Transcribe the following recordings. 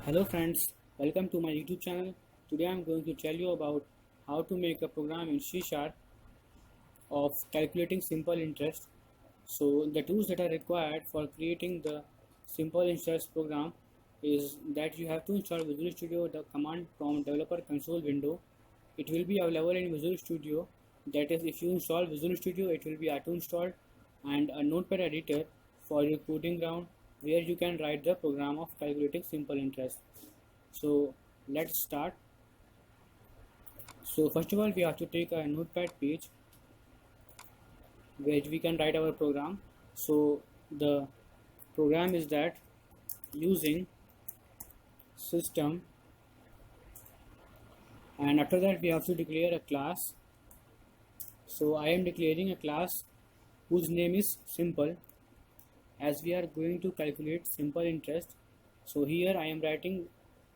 Hello friends, welcome to my YouTube channel. Today I am going to tell you about how to make a program in C# of calculating simple interest. So the tools that are required for creating the simple interest program is that you have to install Visual Studio, the command prompt developer console window. It will be available in Visual Studio. That is, if you install Visual Studio, it will be auto installed, and a notepad editor for your coding ground where you can write the program of calculating simple interest. So let's start. So first of all, we have to take a notepad page where we can write our program. So the program is that using system, and after that we have to declare a class. So I am declaring a class whose name is simple, as we are going to calculate simple interest. So here I am writing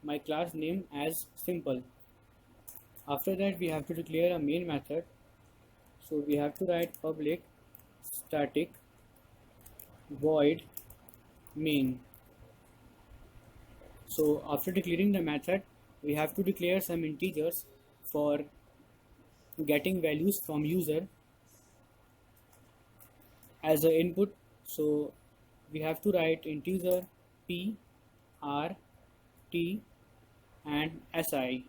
my class name as simple. After that we have to declare a main method. So we have to write public static void main. So after declaring the method, we have to declare some integers for getting values from user as an input. So we have to write integer p, r, t and si.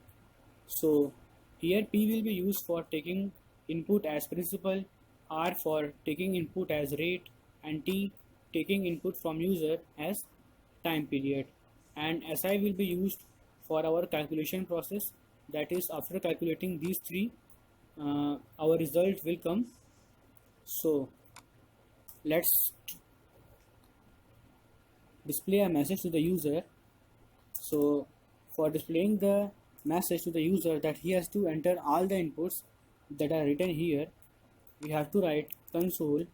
So here p will be used for taking input as principal, r for taking input as rate, and t taking input from user as time period, and si will be used for our calculation process. That is, after calculating these three, our result will come. So let's display a message to the user. So for displaying the message to the user that he has to enter all the inputs that are written here, we have to write console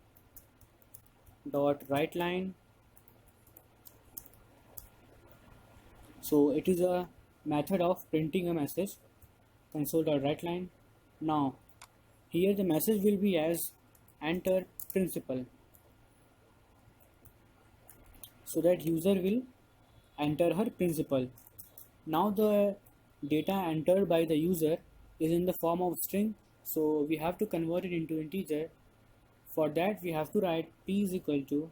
dot write line. So it is a method of printing a message, console dot write line. Now here the message will be as enter principal, so that user will enter her principal. Now the data entered by the user is in the form of string, so we have to convert it into integer. For that we have to write p is equal to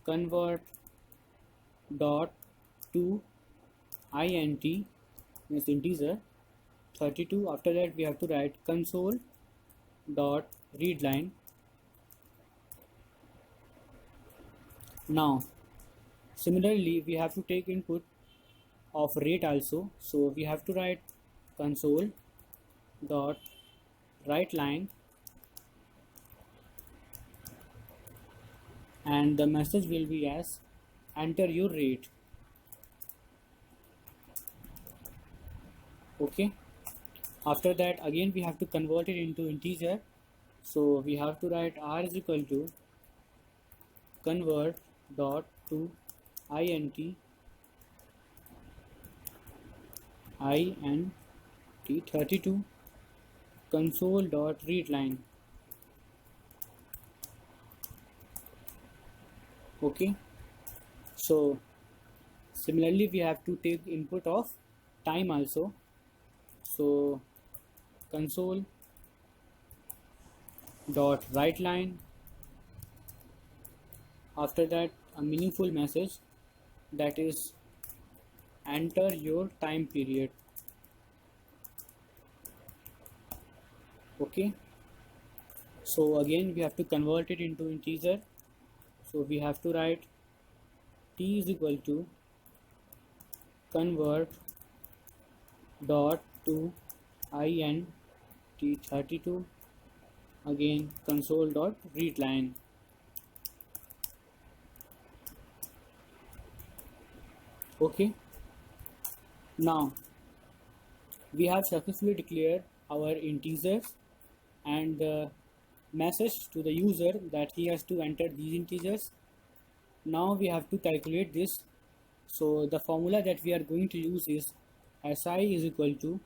convert dot to int, means integer 32. After that we have to write console dot read line. Now similarly we have to take input of rate also, so we have to write console dot write line, and the message will be as enter your rate. Okay, after that again we have to convert it into integer, so we have to write r is equal to convert dot to int 32 console dot read line. Okay, so similarly we have to take input of time also. So console dot write line, after that a meaningful message, that is enter your time period. Okay, so again we have to convert it into integer, so we have to write t is equal to convert dot to int 32, again console dot read line. Okay, now we have successfully declared our integers and the message to the user that he has to enter these integers. Now we have to calculate this. So the formula that we are going to use is si is equal to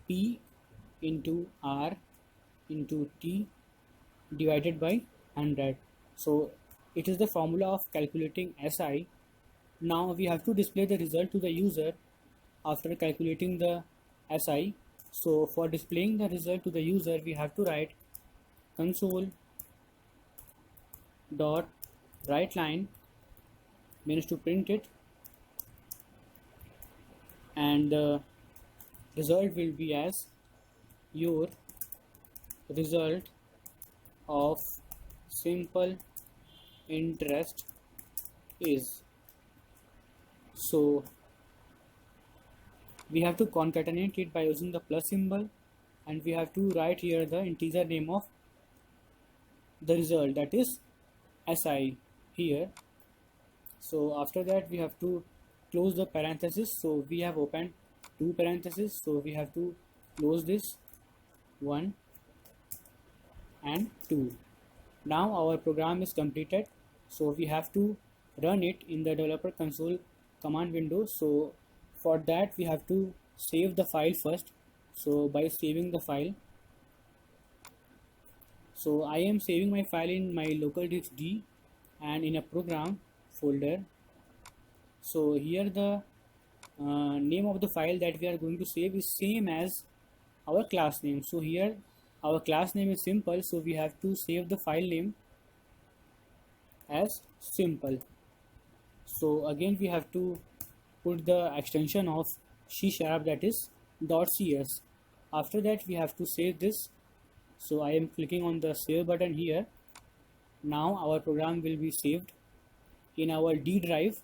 p into r into t divided by 100. So it is the formula of calculating si. Now we have to display the result to the user after calculating the SI. So for displaying the result to the user, we have to write console dot write line means to print it, and the result will be as your result of simple interest is. So we have to concatenate it by using the plus symbol, and we have to write here the integer name of the result, that is SI here. So after that we have to close the parenthesis. So we have opened two parentheses, so we have to close this 1 and 2. Now our program is completed, so we have to run it in the developer console command window. So for that we have to save the file first. So by saving the file, so I am saving my file in my local disk D and in a program folder. So here the name of the file that we are going to save is same as our class name. So here our class name is simple, so we have to save the file name as simple. So again we have to put the extension of C#, that is .cs. After that we have to save this. So I am clicking on the save button here. Now our program will be saved in our D drive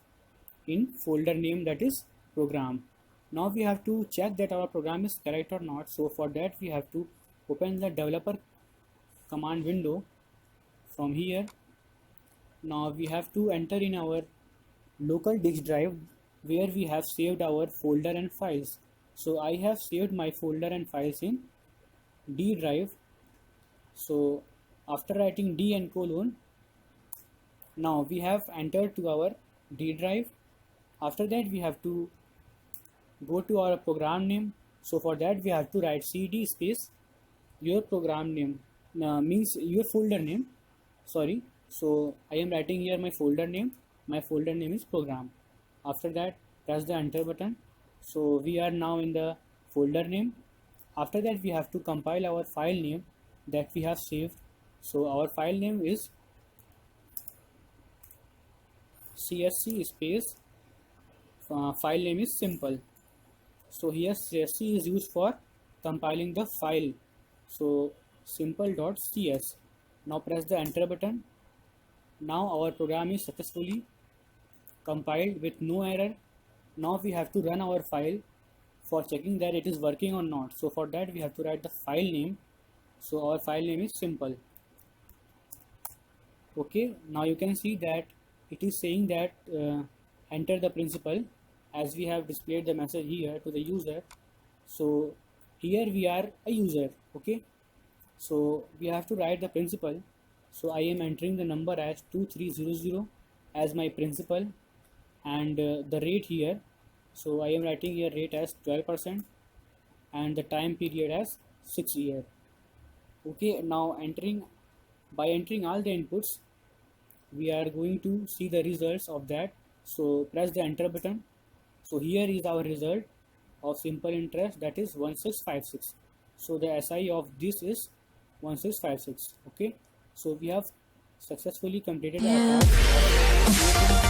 in folder name, that is program. Now we have to check that our program is correct or not. So for that we have to open the developer command window from here. Now we have to enter in our local disk drive where we have saved our folder and files. So I have saved my folder and files in D drive. So after writing D and colon, now we have entered to our D drive. After that we have to go to our program name. So for that we have to write cd space your program name, means your folder name, sorry. So I am writing here my folder name. My folder name is program. After that press the enter button. So we are now in the folder name. After that we have to compile our file name that we have saved. So our file name is csc space file name is simple. So here csc is used for compiling the file, so simple.cs. Now press the enter button. Now our program is successfully compiled with no error. Now we have to run our file for checking that it is working or not. So for that we have to write the file name. So our file name is simple. Okay, now you can see that it is saying that enter the principal, as we have displayed the message here to the user. So here we are a user. Okay, so we have to write the principal. So I am entering the number as 2300 as my principal, and the rate here, so I am writing here rate as 12% and the time period as 6 years. Okay, now by entering all the inputs, we are going to see the results of that. So press the enter button. So here is our result of simple interest, that is 1656. So the SI of this is 1656. Okay, so we have successfully completed our task.